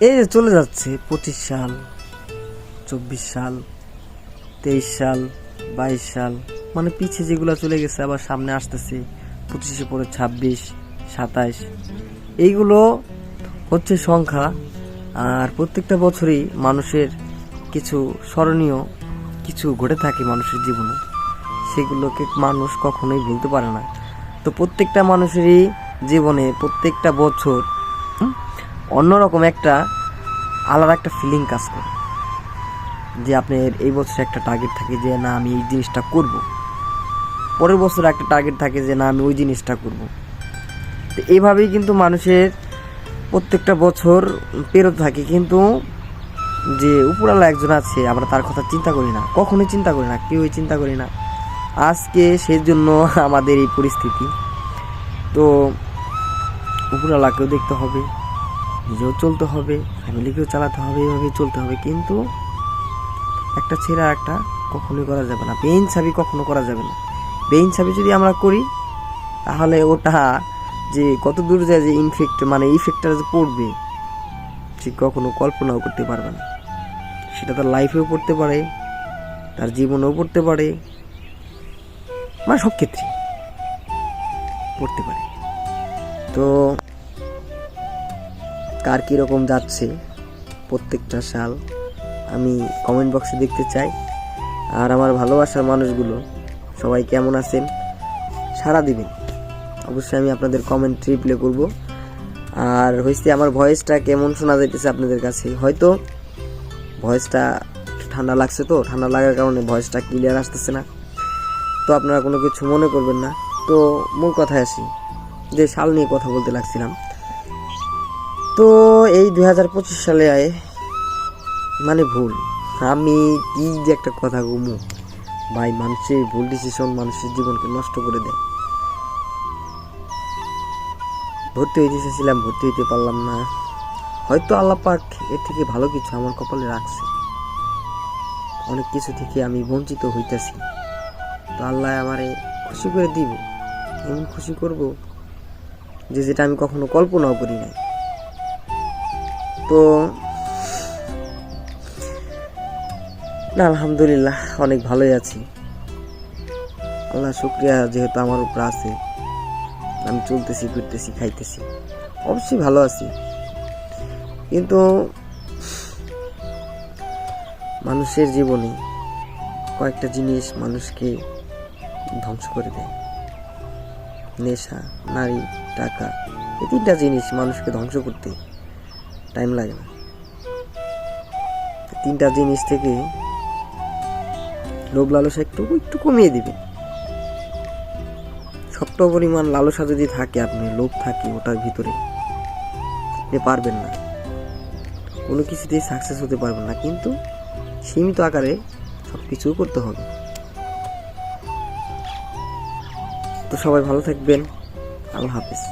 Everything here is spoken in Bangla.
এই যে চলে যাচ্ছে 25 সাল, 24 সাল, 23 সাল, 22 সাল, মানে পিছিয়ে যেগুলো চলে গেছে আবার সামনে আসতেছে 25-এ পরে 26, 27, এইগুলো হচ্ছে সংখ্যা। আর প্রত্যেকটা বছরই মানুষের কিছু স্মরণীয় কিছু ঘটে থাকে মানুষের জীবনে, সেগুলোকে মানুষ কখনোই ভুলতে পারে না। তো প্রত্যেকটা মানুষেরই জীবনে প্রত্যেকটা বছর অন্যরকম একটা আলাদা একটা ফিলিং কাজ করে, যে আপনার এই বছর একটা টার্গেট থাকে যে না আমি এই জিনিসটা করব, পরের বছর একটা টার্গেট থাকে যে না আমি ওই জিনিসটা করব। তো এইভাবেই কিন্তু মানুষের প্রত্যেকটা বছর পেরোতে থাকে, কিন্তু যে উপরওয়ালা একজন আছে আমরা তার কথা চিন্তা করি না, কখনোই চিন্তা করি না, কেউই চিন্তা করি না। আজকে সেই জন্য আমাদের এই পরিস্থিতি। তো উপরওয়ালাকেও দেখতে হবে, নিজেও চলতে হবে, ফ্যামিলিকেও চালাতে হবে, এইভাবেই চলতে হবে। কিন্তু একটা ছেড়ে আর একটা কখনোই করা যাবে না, বেইনসাফি কখনো করা যাবে না। বেইনসাফি যদি আমরা করি তাহলে ওটা যে কত দূর যায়, যে ইফেক্টটা যে পড়বে সে কখনো কল্পনাও করতে পারবে না। সেটা তার লাইফেও পড়তে পারে, তার জীবনেও পড়তে পারে, মানে সব ক্ষেত্রে পড়তে পারে। তো কার কীরকম যাচ্ছে প্রত্যেকটা সাল আমি কমেন্ট বক্সে দেখতে চাই। আর আমার ভালোবাসার মানুষগুলো সবাই কেমন আছেন সাড়া দিবেন, অবশ্যই আমি আপনাদের কমেন্ট রিপ্লাই করব। আর হয়েছে আমার ভয়েসটা কেমন শোনা যাইতেছে আপনাদের কাছে, হয়তো ভয়েসটা ঠান্ডা লাগছে, তো ঠান্ডা লাগার কারণে ভয়েসটা ক্লিয়ার আসতেছে না, তো আপনারা কোনো কিছু মনে করবেন না। তো মূল কথায় আসি, যে সাল নিয়ে কথা বলতে লাগছিলাম। তো এই 2025 সালে মানে ভুল, আমি কি যে একটা কথা ঘুমু ভাই, মানুষের ভুল ডিসিশন মানুষের জীবনকে নষ্ট করে দেয়। ভর্তি হইতে চেয়েছিলাম, ভর্তি হইতে পারলাম না, হয়তো আল্লাহ পাক এর থেকে ভালো কিছু আমার কপালে রাখছে, অনেক কিছু থেকে আমি বঞ্চিত হইতেছি। তো আল্লাহ আমারে খুশি করে দিব, এমন খুশি করব যে যেটা আমি কখনো কল্পনাও করি নাই। তো না, আলহামদুলিল্লাহ অনেক ভালোই আছি, আল্লাহ শুকরিয়া যেহেতু আমার উপর আছে, আমি চলতেছি, ফিরতেছি, খাইতেছি, অবশ্যই ভালো আছি। কিন্তু মানুষের জীবনে কয়েকটা জিনিস মানুষকে ধ্বংস করে দেয়, নেশা, নারী, টাকা, এই 3টা জিনিস মানুষকে ধ্বংস করতে টাইম লাগে না। 3টা জিনিস থেকে লোভ লালসা একটু কমিয়ে দিবেন। ছোট্ট পরিমাণ লালসা যদি থাকে, আপনি লোভ থাকে ওটার ভিতরে, আপনি পারবেন না, কোনো কিছুতেই সাকসেস হতে পারবেন না। কিন্তু সীমিত আকারে সব কিছু করতে হবে। তো সবাই ভালো থাকবেন, আল্লাহ হাফেজ।